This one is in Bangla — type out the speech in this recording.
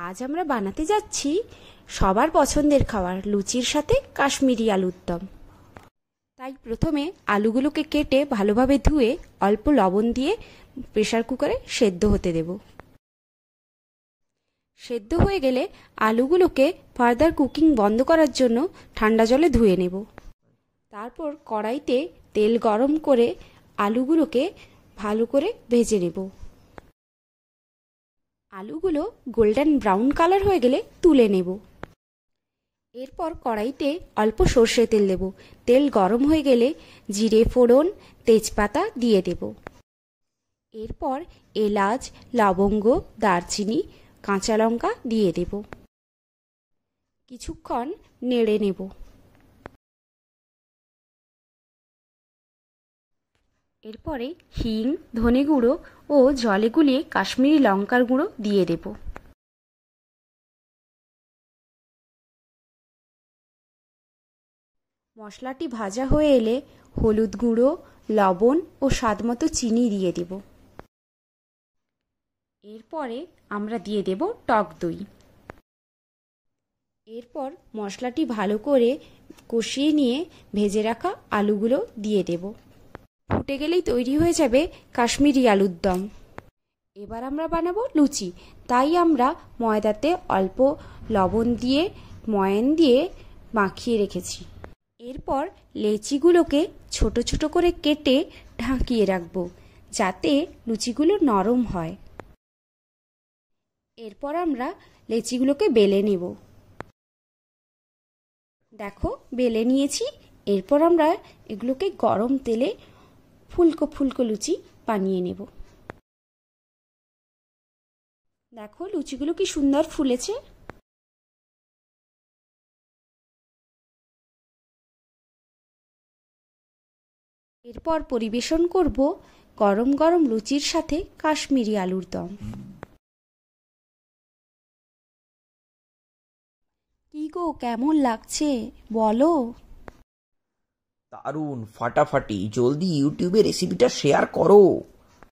আজ আমরা বানাতে যাচ্ছি সবার পছন্দের খাবার লুচির সাথে কাশ্মীরি আলুর দম। তাই প্রথমে আলুগুলোকে কেটে ভালোভাবে ধুয়ে অল্প লবণ দিয়ে প্রেসার কুকারে সেদ্ধ হতে দেব। সেদ্ধ হয়ে গেলে আলুগুলোকে ফার্দার কুকিং বন্ধ করার জন্য ঠান্ডা জলে ধুয়ে নেব। তারপর কড়াইতে তেল গরম করে আলুগুলোকে ভালো করে ভেজে নেব। আলুগুলো গোল্ডেন ব্রাউন কালার হয়ে গেলে তুলে নেব। এরপর কড়াইতে অল্প সর্ষে তেল দেব। তেল গরম হয়ে গেলে জিরে ফোড়ন, তেজপাতা দিয়ে দেব। এরপর এলাচ, লবঙ্গ, দারচিনি, কাঁচা লঙ্কা দিয়ে দেব। কিছুক্ষণ নেড়ে নেব। এরপরে হিং, ধনে গুঁড়ো ও জলে গুলিয়ে কাশ্মীরি লঙ্কার গুঁড়ো দিয়ে দেব। মশলাটি ভাজা হয়ে এলে হলুদ গুঁড়ো, লবণ ও স্বাদমতো চিনি দিয়ে দেব। এরপরে আমরা দিয়ে দেব টক দই। এরপর মশলাটি ভালো করে কষিয়ে নিয়ে ভেজে রাখা আলুগুলো দিয়ে দেব। ফুটে গেলেই তৈরি হয়ে যাবে কাশ্মীরি আলুর দম। এবার আমরা বানাবো লুচি। তাই আমরা ময়দাতে অল্প লবণ দিয়ে ময়ান দিয়ে মাখিয়ে রেখেছি। এরপর লেচিগুলোকে ছোট ছোট করে কেটে ঢাকিয়ে রাখবো যাতে লুচিগুলো নরম হয়। এরপর আমরা লেচিগুলোকে বেলে নেব। দেখো বেলে নিয়েছি। এরপর আমরা এগুলোকে গরম তেলে ফুলকো ফুলকো লুচি বানিয়ে নেব। দেখো লুচিগুলো কি সুন্দর ফুলেছে। এরপর পরিবেশন করব গরম গরম লুচির সাথে কাশ্মীরি আলুর দম। কি গো, কেমন লাগছে বলো? দারুণ, ফাটাফাটি। জলদি ইউটিউবে রেসিপিটা শেয়ার করো।